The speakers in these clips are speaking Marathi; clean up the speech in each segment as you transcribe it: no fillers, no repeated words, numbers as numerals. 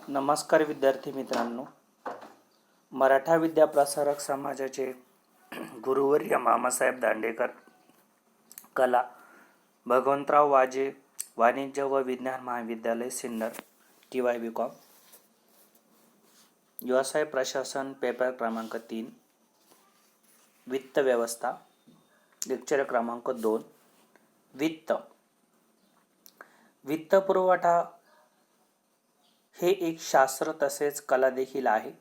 नमस्कार विद्यार्थी मित्रांनो. मराठा विद्याप्रसारक समाजाचे गुरुवर्य मामासाहेब दांडेकर, कला भगवंतराव वाजे, वाणिज्य व विज्ञान महाविद्यालय सिन्नर, TY BCom, व्यवसाय प्रशासन, पेपर क्रमांक 3, वित्त व्यवस्था, लेक्चर क्रमांक 2, वित्त पुरवठा हे एक शास्त्र तसेच कला देखील आहे.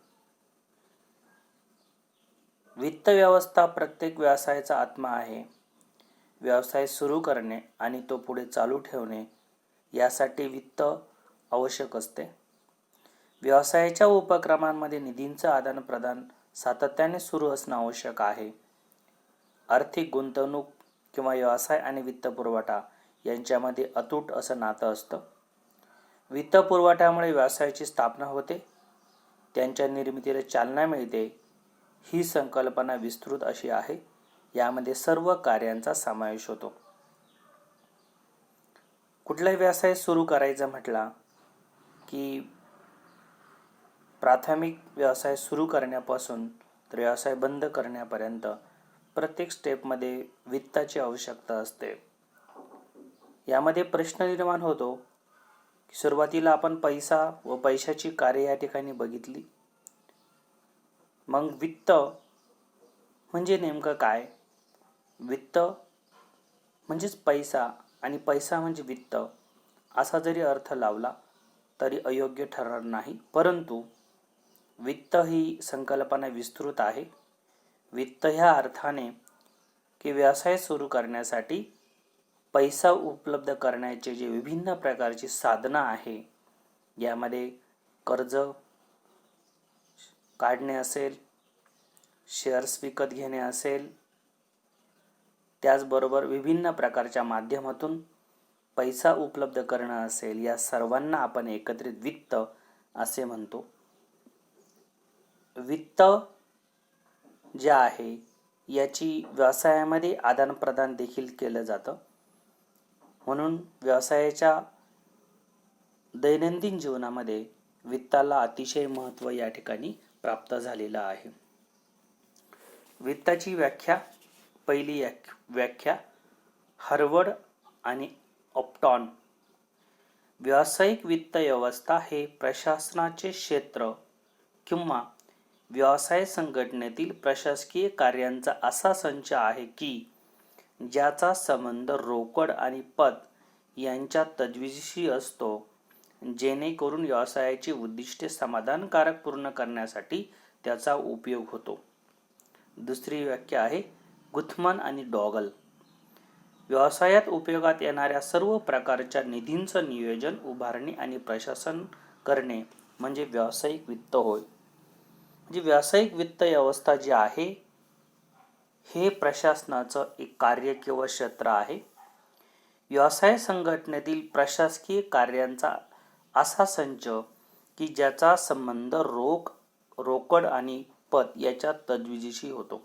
वित्त व्यवस्था प्रत्येक व्यवसायाचा आत्मा आहे. व्यवसाय सुरू करणे आणि तो पुढे चालू ठेवणे यासाठी वित्त आवश्यक असते. व्यवसायाच्या उपक्रमांमध्ये निधींचं आदान प्रदान सातत्याने सुरू असणं आवश्यक आहे. आर्थिक गुंतवणूक किंवा व्यवसाय आणि वित्त पुरवठा यांच्यामध्ये अतूट असं नातं असतं. वित्त पुरवठ्यामुळे व्यवसायाची स्थापना होते, त्यांच्या निर्मितीला चालना मिळते. ही संकल्पना विस्तृत अशी आहे. यामध्ये सर्व कार्यांचा समावेश होतो. कुठलाही व्यवसाय सुरू करायचा म्हटला की प्राथमिक व्यवसाय सुरू करण्यापासून तर व्यवसाय बंद करण्यापर्यंत प्रत्येक स्टेपमध्ये वित्ताची आवश्यकता असते. यामध्ये प्रश्न निर्माण होतो, सुरुवातीला आपण पैसा व पैशाची कार्य या ठिकाणी बघितली. मग वित्त म्हणजे नेमकं काय? वित्त म्हणजेच पैसा आणि पैसा म्हणजे वित्त असा जरी अर्थ लावला तरी अयोग्य ठरणार नाही. परंतु वित्त ही संकल्पना विस्तृत आहे. वित्त ह्या अर्थाने की व्यवसाय सुरू करण्यासाठी पैसा उपलब्ध करण्याचे जे विभिन्न प्रकारची साधनं आहे, यामध्ये कर्ज काढणे असेल, शेअर्स विकत घेणे असेल, त्याचबरोबर विभिन्न प्रकारच्या माध्यमातून पैसा उपलब्ध करणं असेल, या सर्वांना आपण एकत्रित वित्त असे म्हणतो. वित्त जे आहे याची व्यवसायामध्ये आदानप्रदान देखील केलं जातं. म्हणून व्यवसायाच्या दैनंदिन जीवनामध्ये वित्ताला अतिशय महत्त्व या ठिकाणी प्राप्त झालेलं आहे. वित्ताची व्याख्या, पहिली व्याख्या हार्वर्ड आणि अपटॉन. व्यावसायिक वित्त व्यवस्था हे प्रशासनाचे क्षेत्र किंवा व्यवसाय संघटनेतील प्रशासकीय कार्यांचा असा संच आहे की ज्याचा संबंध रोकड आणि पत यांच्या तजवीजीशी असतो, जेणेकरून व्यवसायाची उद्दिष्टे समाधानकारक पूर्ण करण्यासाठी त्याचा उपयोग होतो. दुसरी व्याख्या आहे गुथमन आणि डॉगल. व्यवसायात उपयोगात येणाऱ्या सर्व प्रकारच्या निधींचं नियोजन, उभारणी आणि प्रशासन करणे म्हणजे व्यावसायिक वित्त होय. म्हणजे व्यावसायिक वित्त व्यवस्था जी आहे हे प्रशासनाचं एक कार्य किंवा क्षेत्र आहे. व्यवसाय संघटनेतील प्रशासकीय कार्यांचा असा संच की ज्याचा संबंध रोकड आणि पत याच्या तजवीजीशी होतो.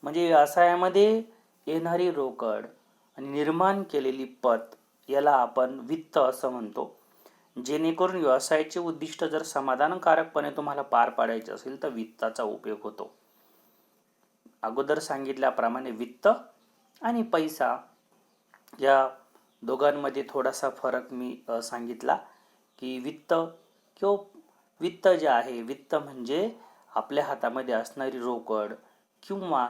म्हणजे व्यवसायामध्ये येणारी रोकड आणि निर्माण केलेली पत याला आपण वित्त असं म्हणतो. जेणेकरून व्यवसायाचे उद्दिष्ट जर समाधानकारकपणे तुम्हाला पार पाडायचे असेल तर वित्ताचा उपयोग होतो. अगोदर सांगितल्याप्रमाणे वित्त आणि पैसा या दोघांमध्ये थोडासा फरक मी सांगितला की वित्त जे आहे, वित्त म्हणजे आपल्या हातामध्ये असणारी रोकड किंवा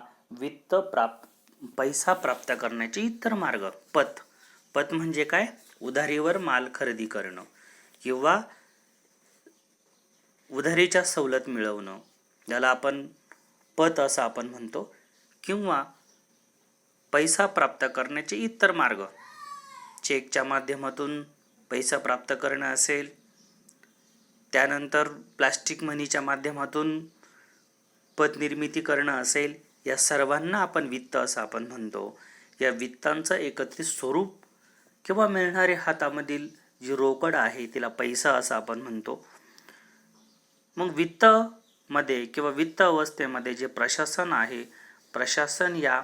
पैसा प्राप्त करण्याचे इतर मार्ग. पत म्हणजे काय? उधारीवर माल खरेदी करणं किंवा उधारीच्या सवलत मिळवणं, ज्याला आपण पत असं आपण म्हणतो. किंवा पैसा प्राप्त करण्याचे इतर मार्ग, चेकच्या माध्यमातून पैसा प्राप्त करणं असेल, त्यानंतर प्लास्टिक मनीच्या माध्यमातून पत निर्मिती करणं असेल, या सर्वांना आपण वित्त असं आपण म्हणतो. या वित्तांचं एकत्रित स्वरूप किंवा मिळणारे हातामधील जी रोकड आहे तिला पैसा असं आपण म्हणतो. मग वित्त मध्ये किंवा वित्त अवस्थेमध्ये जे प्रशासन आहे, प्रशासन या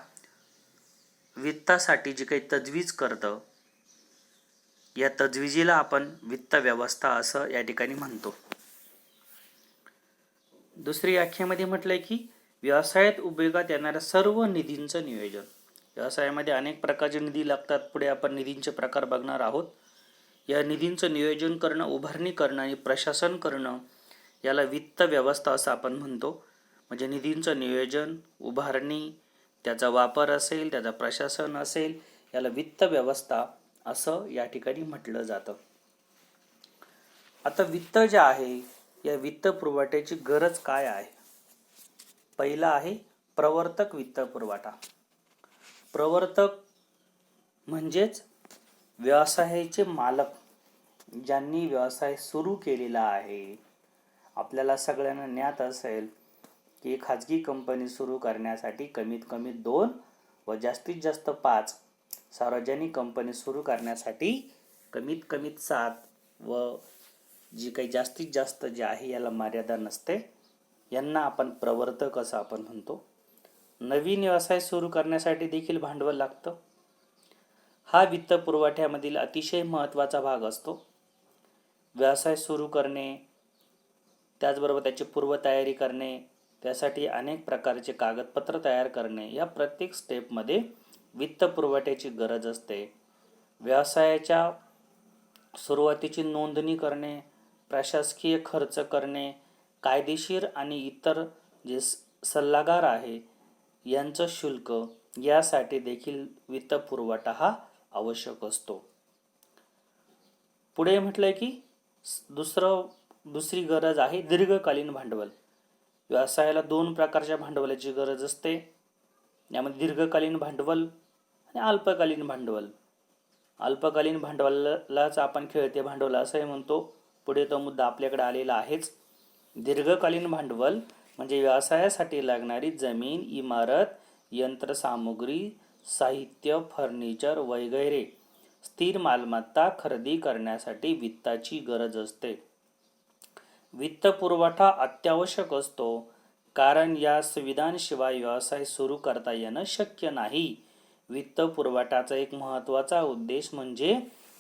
वित्तासाठी जी काही तजवीज करतं, या तजवीजीला आपण वित्त व्यवस्था असं या ठिकाणी म्हणतो. दुसरी व्याख्यामध्ये म्हटलंय की व्यवसायात उपयोगात येणाऱ्या सर्व निधींचं नियोजन. व्यवसायामध्ये अनेक प्रकारचे निधी लागतात. पुढे आपण निधींचे प्रकार बघणार आहोत. या निधींचं नियोजन करणं, उभारणी करणं आणि प्रशासन करणं याला वित्त व्यवस्था असं आपण म्हणतो. म्हणजे निधींचं नियोजन, उभारणी, त्याचा वापर असेल, त्याचा प्रशासन असेल, याला वित्त व्यवस्था असं या ठिकाणी म्हटलं जातं. आता वित्त जे आहे, या वित्त पुरवठ्याची गरज काय आहे? पहिला आहे प्रवर्तक वित्त पुरवठा. प्रवर्तक म्हणजेच व्यवसायाचे मालक, ज्यांनी व्यवसाय सुरू केलेला आहे. आपल्याला सगळ्यांना ज्ञात असेल की खाजगी कंपनी सुरू करण्यासाठी कमीत कमी 2 व जास्तीत जास्त 5, सार्वजनिक कंपनी सुरू करण्यासाठी कमीत कमीत 7 व जी काही जास्तीत जास्त जे आहे याला मर्यादा नसते. यांना आपण प्रवर्तक असं आपण म्हणतो. नवीन व्यवसाय सुरू करण्यासाठी देखील भांडवल लागतं. हा वित्त पुरवठ्यामधील अतिशय महत्त्वाचा भाग असतो. व्यवसाय सुरू करणे, त्याचबरोबर त्याची पूर्वतयारी करणे, त्यासाठी अनेक प्रकारचे कागदपत्र तयार करणे, या प्रत्येक स्टेपमध्ये वित्त पुरवठ्याची गरज असते. व्यवसायाच्या सुरुवातीची नोंदणी करणे, प्रशासकीय खर्च करणे, कायदेशीर आणि इतर जे सल्लागार आहे यांचं शुल्क, यासाठी देखील वित्त पुरवठा हा आवश्यक असतो. पुढे म्हटलंय की दुसरी गरज आहे दीर्घकालीन भांडवल. व्यवसायाला 2 प्रकारच्या भांडवलाची गरज असते. यामध्ये दीर्घकालीन भांडवल आणि अल्पकालीन भांडवल. अल्पकालीन भांडवलाच आपण खेळते भांडवल असंही म्हणतो. पुढे तो मुद्दा आपल्याकडे आलेला आहेच. दीर्घकालीन भांडवल म्हणजे व्यवसायासाठी लागणारी जमीन, इमारत, यंत्रसामुग्री, साहित्य, फर्निचर वगैरे स्थिर मालमत्ता खरेदी करण्यासाठी वित्ताची गरज असते. वित्त पुरवठा अत्यावश्यक असतो, कारण या सुविधांशिवाय व्यवसाय सुरू करता येणं शक्य नाही. वित्त पुरवठ्याचा एक महत्त्वाचा उद्देश म्हणजे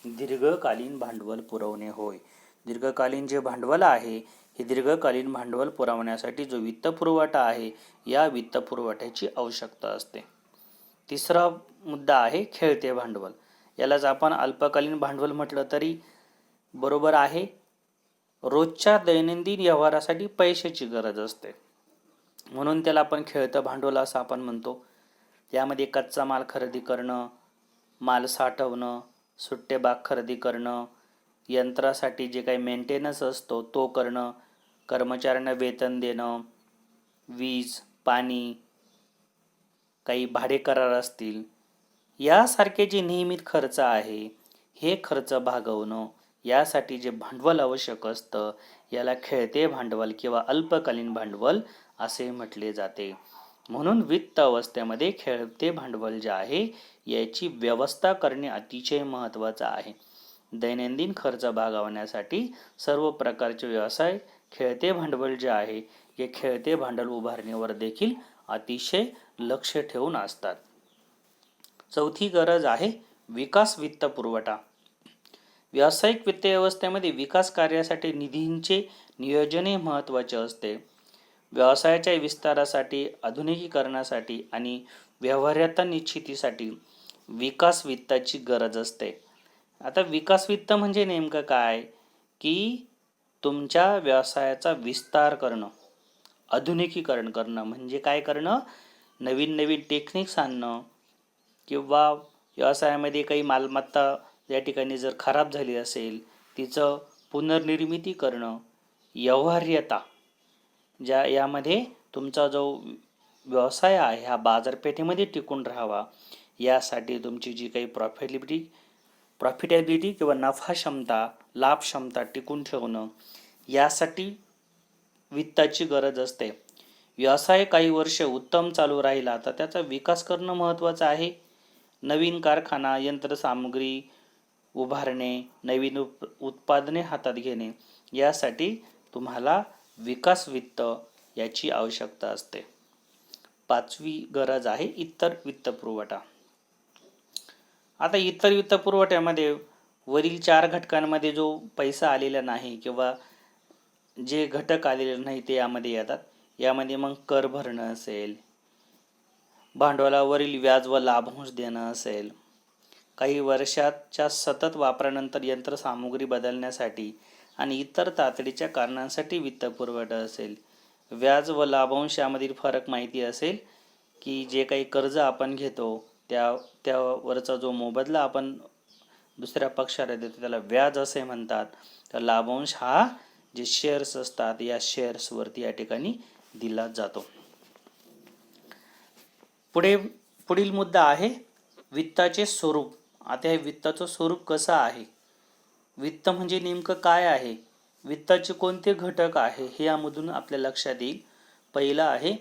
दीर्घकालीन भांडवल पुरवणे होय. दीर्घकालीन जे भांडवल आहे, हे दीर्घकालीन भांडवल पुरवण्यासाठी जो वित्त पुरवठा आहे, या वित्त पुरवठ्याची आवश्यकता असते. तिसरा मुद्दा आहे खेळते भांडवल. यालाच आपण अल्पकालीन भांडवल म्हटलं तरी बरोबर आहे. रोजच्या दैनंदिन व्यवहारासाठी पैशाची गरज असते, म्हणून त्याला आपण खेळतं भांडवल असं आपण म्हणतो. यामध्ये कच्चा माल खरेदी करणं, माल साठवणं, सुट्टे भाग खरेदी करणं, यंत्रासाठी जे काही मेंटेनन्स असतो तो करणं, कर्मचाऱ्यांना वेतन देणं, वीज, पाणी, काही भाडे करार असतील, यासारखे जे नियमित खर्च आहे, हे खर्च भागवणं, यासाठी जे भांडवल आवश्यक असतं, याला खेळते भांडवल किंवा अल्पकालीन भांडवल असे म्हटले जाते. म्हणून वित्त अवस्थेमध्ये खेळते भांडवल जे आहे, याची व्यवस्था करणे अतिशय महत्त्वाचं आहे. दैनंदिन खर्च भागवण्यासाठी सर्व प्रकारचे व्यवसाय खेळते भांडवल जे आहे, हे खेळते भांडवल उभारणीवर देखील अतिशय लक्ष ठेवून असतात. चौथी गरज आहे विकास वित्त पुरवठा. व्यावसायिक वित्त व्यवस्थेमध्ये विकास कार्यासाठी निधींचे नियोजनही महत्त्वाचे असते. व्यवसायाच्या विस्तारासाठी, आधुनिकीकरणासाठी आणि व्यवहार्यता निश्चितीसाठी विकास वित्ताची गरज असते. आता विकास वित्त म्हणजे नेमकं काय, की तुमच्या व्यवसायाचा विस्तार करणं, आधुनिकीकरण करणं. म्हणजे काय करणं, नवीन नवीन टेक्निक्स आणणं, किंवा व्यवसायामध्ये काही मालमत्ता या ठिकाणी जर खराब झाली असेल, तिचं पुनर्निर्मिती करणं, व्यवहार्यता, यामध्ये तुमचा जो व्यवसाय आहे हा बाजारपेठेमध्ये टिकून राहावा, यासाठी तुमची जी काही प्रॉफिटेबिलिटी किंवा नफा क्षमता, लाभ क्षमता टिकून ठेवणं, यासाठी वित्ताची गरज असते. व्यवसाय काही वर्ष उत्तम चालू राहिला तर त्याचा विकास करणं महत्त्वाचं आहे. नवीन कारखाना, यंत्रसामुग्री उभारणे, नवीन उत्पादने हातात घेणे, यासाठी तुम्हाला विकास वित्त याची आवश्यकता असते. 5वी गरज आहे इतर वित्त पुरवठा. आता इतर वित्त पुरवठ्यामध्ये वरील 4 घटकांमध्ये जो पैसा आलेला नाही किंवा जे घटक आलेले नाही ते यामध्ये येतात. यामध्ये मग कर भरणं असेल, भांडवलावरील व्याज व लाभांश देणं असेल, काही वर्षाच्या सतत वापरानंतर यंत्रसामुग्री बदलण्यासाठी आणि इतर तातडीच्या कारणांसाठी वित्तपुरवठा असेल. व्याज व लाभांश यामधील फरक माहिती असेल की जे काही कर्ज आपण घेतो त्यावरचा जो मोबदला आपण दुसऱ्या पक्षाला देतो त्याला व्याज असे म्हणतात. तर लाभांश हा जे शेअर्स असतात या शेअर्सवरती या ठिकाणी दिला जातो. पुढील मुद्दा आहे वित्ताचे स्वरूप. आता हे वित्ताचं स्वरूप कसं आहे, वित्त म्हणजे नेमकं काय आहे, वित्ताचे कोणते घटक आहे हे यामधून आपल्या लक्षात येईल. पहिला आहे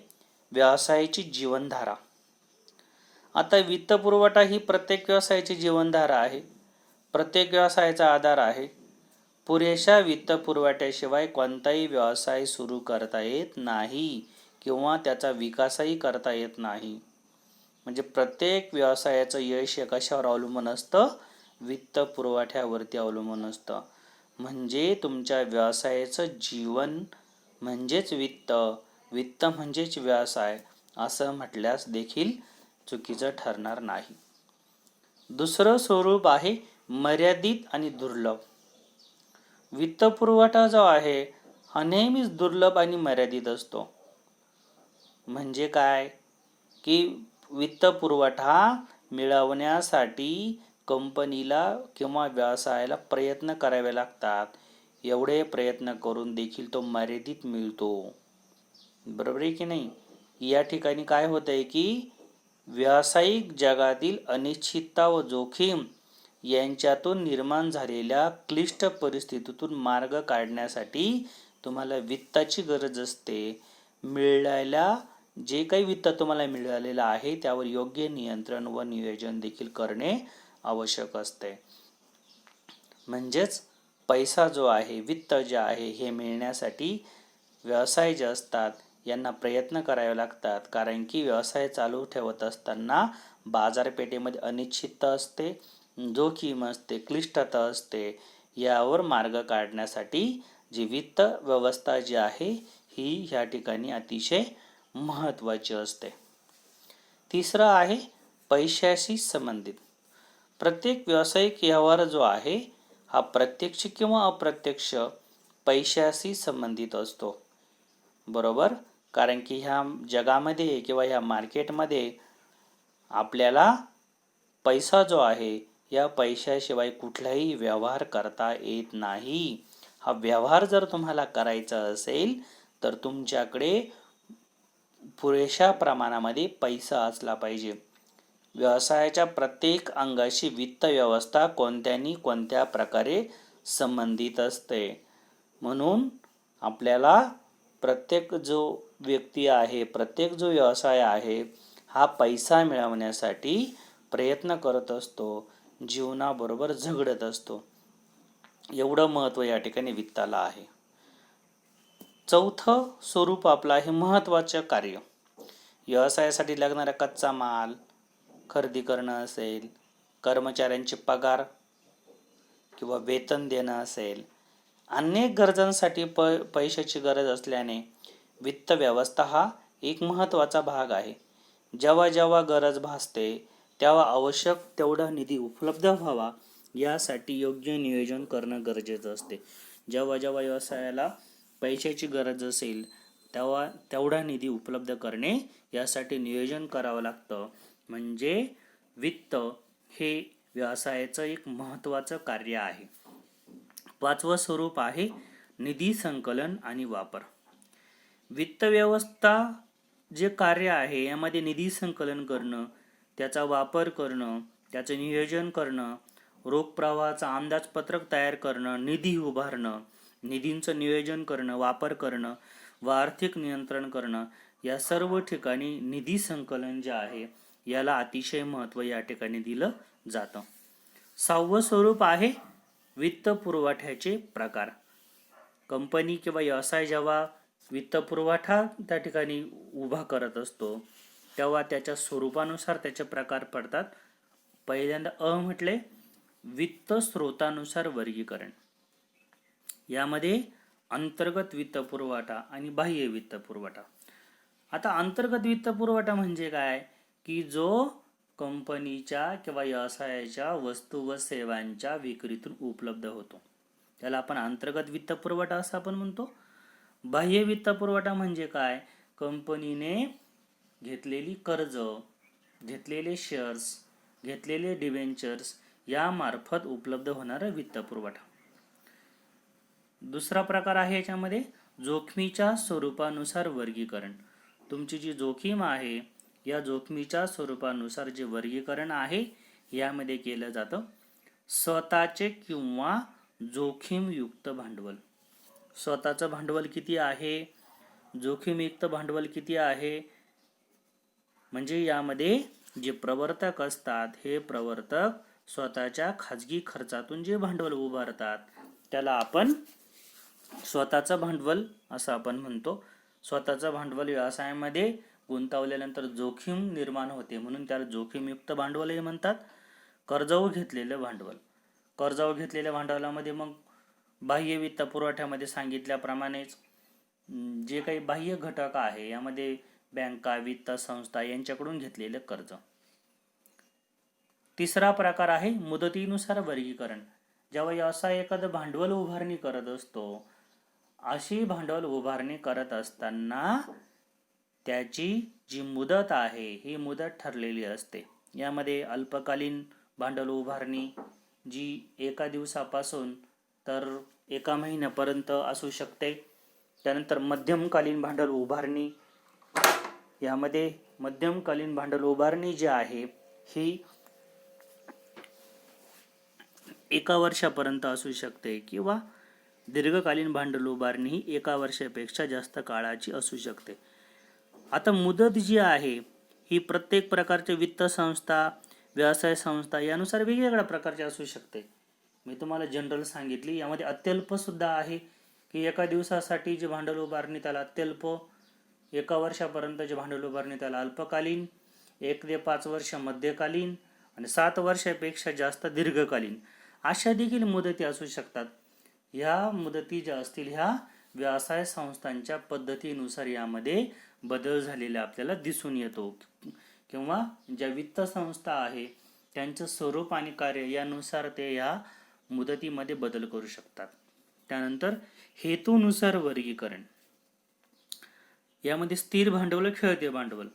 व्यवसायाची जीवनधारा. आता वित्तपुरवठा ही प्रत्येक व्यवसायाची जीवनधारा आहे, प्रत्येक व्यवसायाचा आधार आहे. पुरेशा वित्तपुरवठ्याशिवाय कोणताही व्यवसाय सुरू करता येत नाही किंवा त्याचा विकासही करता येत नाही. म्हणजे प्रत्येक व्यवसायाचं यश हे कशावर अवलंबून असतं, वित्तपुरवठ्यावरती अवलंबून असतं. म्हणजे तुमच्या व्यवसायाचं जीवन म्हणजेच वित्त, वित्त म्हणजेच व्यवसाय असं म्हटल्यास देखील चुकीचं ठरणार नाही. दुसरं स्वरूप आहे मर्यादित आणि दुर्लभ. वित्तपुरवठा जो आहे हा नेहमीच दुर्लभ आणि मर्यादित असतो. म्हणजे काय की वित्तपुरवठा मिळवण्यासाठी कंपनीला किंवा व्यवसायाला प्रयत्न करावे लागतात. एवढे प्रयत्न करून देखील तो मर्यादित मिळतो. बरोबर आहे की नाही. या ठिकाणी काय होत आहे की व्यावसायिक जगातील अनिश्चितता व जोखीम यांच्यातून निर्माण झालेल्या क्लिष्ट परिस्थितीतून मार्ग काढण्यासाठी तुम्हाला वित्ताची गरज असते. मिळालेल्या जे काही वित्त तुम्हाला मिळालेलं आहे त्यावर योग्य नियंत्रण व नियोजन देखील करणे आवश्यक असते. म्हणजेच पैसा जो आहे, वित्त जे आहे हे मिळण्यासाठी व्यवसाय जे असतात यांना प्रयत्न करावे लागतात. कारण की व्यवसाय चालू ठेवत असताना बाजारपेठेमध्ये अनिश्चितता असते, जोखीम असते, क्लिष्टता असते. यावर मार्ग काढण्यासाठी जी वित्त व्यवस्था जी आहे ही या ठिकाणी अतिशय महत्त्वाची असते. तिसरं आहे पैशाशी संबंधित. प्रत्येक व्यावसायिक व्यवहार जो आहे हा प्रत्यक्ष किंवा अप्रत्यक्ष पैशाशी संबंधित असतो. बरोबर. कारण की ह्या जगामध्ये किंवा ह्या मार्केटमध्ये आपल्याला पैसा जो आहे या पैशाशिवाय कुठलाही व्यवहार करता येत नाही. हा व्यवहार जर तुम्हाला करायचा असेल तर तुमच्याकडे पुरेशा प्रमाणामध्ये पैसा असला पाहिजे. व्यवसायाच्या प्रत्येक अंगाशी वित्त व्यवस्था कोणत्या प्रकारे संबंधित असते. म्हणून आपल्याला प्रत्येक जो व्यक्ती आहे, प्रत्येक जो व्यवसाय आहे हा पैसा मिळवण्यासाठी प्रयत्न करत असतो, जीवनाबरोबर झगडत असतो. एवढं महत्त्व या ठिकाणी वित्ताला आहे. चौथं स्वरूप आपलं आहे महत्त्वाचं कार्य. व्यवसायासाठी लागणारा कच्चा माल खरेदी करणं असेल, कर्मचाऱ्यांचे पगार किंवा वेतन देणं असेल, अनेक गरजांसाठी पैशाची गरज असल्याने वित्त व्यवस्था हा एक महत्त्वाचा भाग आहे. जेव्हा जेव्हा गरज भासते तेव्हा आवश्यक तेवढा निधी उपलब्ध व्हावा यासाठी योग्य नियोजन करणं गरजेचं असते. जेव्हा जेव्हा व्यवसायाला पैशाची गरज असेल तेव्हा तेवढा निधी उपलब्ध करणे यासाठी नियोजन करावं लागतं. म्हणजे वित्त हे व्यवसायाचं एक महत्त्वाचं कार्य आहे. पाचवं स्वरूप आहे निधी संकलन आणि वापर. वित्त व्यवस्था जे कार्य आहे यामध्ये निधी संकलन करणं, त्याचा वापर करणं, त्याचं नियोजन करणं, रोख प्रवाहाचा अंदाजपत्रक तयार करणं, निधी उभारणं, निधींचं नियोजन करणं, वापर करणं व आर्थिक नियंत्रण करणं या सर्व ठिकाणी निधी संकलन जे आहे याला अतिशय महत्त्व या ठिकाणी दिलं जातं. सहावं स्वरूप आहे वित्तपुरवठ्याचे प्रकार. कंपनी किंवा व्यवसाय जेव्हा वित्तपुरवठा त्या ठिकाणी उभा करत असतो तेव्हा त्याच्या स्वरूपानुसार त्याचे प्रकार पडतात. पहिल्यांदा म्हटले वित्त स्रोतानुसार वर्गीकरण. यामध्ये अंतर्गत वित्तपुरवठा आणि बाह्य वित्तपुरवठा. आता अंतर्गत वित्तपुरवठा म्हणजे काय, की जो कंपनीच्या किंवा व्यवसायाच्या वस्तू व सेवांच्या विक्रीतून उपलब्ध होतो, त्याला आपण अंतर्गत वित्तपुरवठा असं आपण म्हणतो. बाह्य वित्तपुरवठा म्हणजे काय, कंपनीने घेतलेली कर्ज, घेतलेले शेअर्स, घेतलेले डिबेंचर्स यामार्फत उपलब्ध होणारा वित्तपुरवठा. दुसरा प्रकार आहे याच्यामध्ये जोखमीच्या स्वरूपानुसार वर्गीकरण. तुमची जी जोखीम आहे या जोखमीच्या स्वरूपानुसार जे वर्गीकरण आहे यामध्ये केलं जातं स्वतःचे किंवा जोखीमयुक्त भांडवल. स्वतःचं भांडवल किती आहे, जोखीमयुक्त भांडवल किती आहे, म्हणजे यामध्ये जे प्रवर्तक असतात हे प्रवर्तक स्वतःच्या खाजगी खर्चातून जे भांडवल उभारतात त्याला आपण स्वतःचं भांडवल असं आपण म्हणतो. स्वतःचं भांडवल व्यवसायामध्ये गुंतवल्यानंतर जोखीम निर्माण होते म्हणून त्याला जोखीमयुक्त भांडवलही म्हणतात. कर्जावर घेतलेलं भांडवल, कर्जावर घेतलेल्या भांडवलामध्ये मग बाह्य वित्त पुरवठ्यामध्ये सांगितल्याप्रमाणेच जे काही बाह्य घटक आहे यामध्ये बँका, वित्त संस्था यांच्याकडून घेतलेलं कर्ज. तिसरा प्रकार आहे मुदतीनुसार वर्गीकरण. जेव्हा व्यवसाय एखादं भांडवल उभारणी करत असतो, अशी भांडवल उभारणी करत असताना त्याची जी मुदत आहे ही मुदत ठरलेली असते. यामध्ये अल्पकालीन भांडवल उभारणी जी एका दिवसापासून तर एका महिन्यापर्यंत असू शकते. त्यानंतर मध्यमकालीन भांडवल उभारणी, यामध्ये मध्यमकालीन भांडवल उभारणी जी आहे ही एका वर्षापर्यंत असू शकते किंवा दीर्घकालीन भांडवल उभारणी ही एका वर्षापेक्षा जास्त काळाची असू शकते. आता मुदत जी आहे ही प्रत्येक प्रकारच्या वित्त संस्था, व्यवसाय संस्था यानुसार वेगवेगळ्या प्रकारची असू शकते. मी तुम्हाला जनरल सांगितली. यामध्ये अत्यल्प सुद्धा आहे की एका दिवसासाठी जे भांडवल उभारणी त्याला अत्यल्प, एका वर्षापर्यंत जे भांडवल उभारणी त्याला अल्पकालीन, 1 ते 5 वर्ष मध्यकालीन आणि 7 वर्षापेक्षा जास्त दीर्घकालीन अशा देखील मुदती असू शकतात. ह्या मुदती ज्या असतील ह्या व्यवसाय संस्थांच्या पद्धतीनुसार यामध्ये बदल झालेला आपल्याला दिसून येतो किंवा ज्या वित्त संस्था आहे त्यांचं स्वरूप आणि कार्य यानुसार ते या मुदतीमध्ये बदल करू शकतात. त्यानंतर हेतूनुसार वर्गीकरण. यामध्ये स्थिर भांडवल, खेळते भांडवल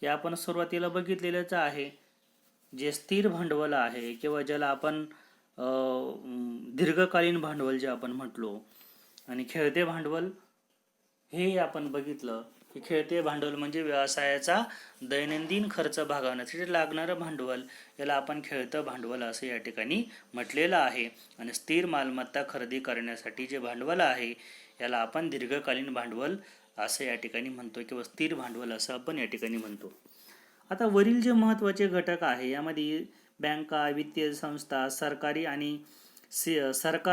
हे आपण सुरुवातीला बघितलेलंच आहे. जे स्थिर भांडवल आहे किंवा ज्याला आपण दीर्घकालीन भांडवल जे आपण म्हटलो, आणि खेळते भांडवल हे आपण बघितलं की खेळते भांडवल म्हणजे व्यवसायाचा दैनंदिन खर्च भागवण्यासाठी लागणारं भांडवल, याला आपण खेळतं भांडवल असं या ठिकाणी म्हटलेलं आहे. आणि स्थिर मालमत्ता खरेदी करण्यासाठी जे भांडवल आहे याला आपण दीर्घकालीन भांडवल असं या ठिकाणी म्हणतो किंवा स्थिर भांडवल असं आपण या ठिकाणी म्हणतो. आता वरील जे महत्त्वाचे घटक आहे यामध्ये बँका, वित्तीय संस्था, सरकार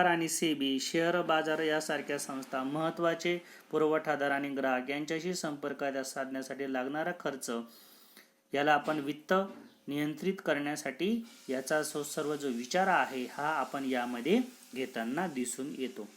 आणि सेबी, शेअर बाजार यासारख्या संस्था, महत्त्वाचे पुरवठादार आणि ग्राहक यांच्याशी संपर्क साधण्यासाठी लागणारा खर्च याला आपण वित्त नियंत्रित करण्यासाठी याचा सर्व जो विचार आहे हा आपण यामध्ये घेताना दिसून येतो.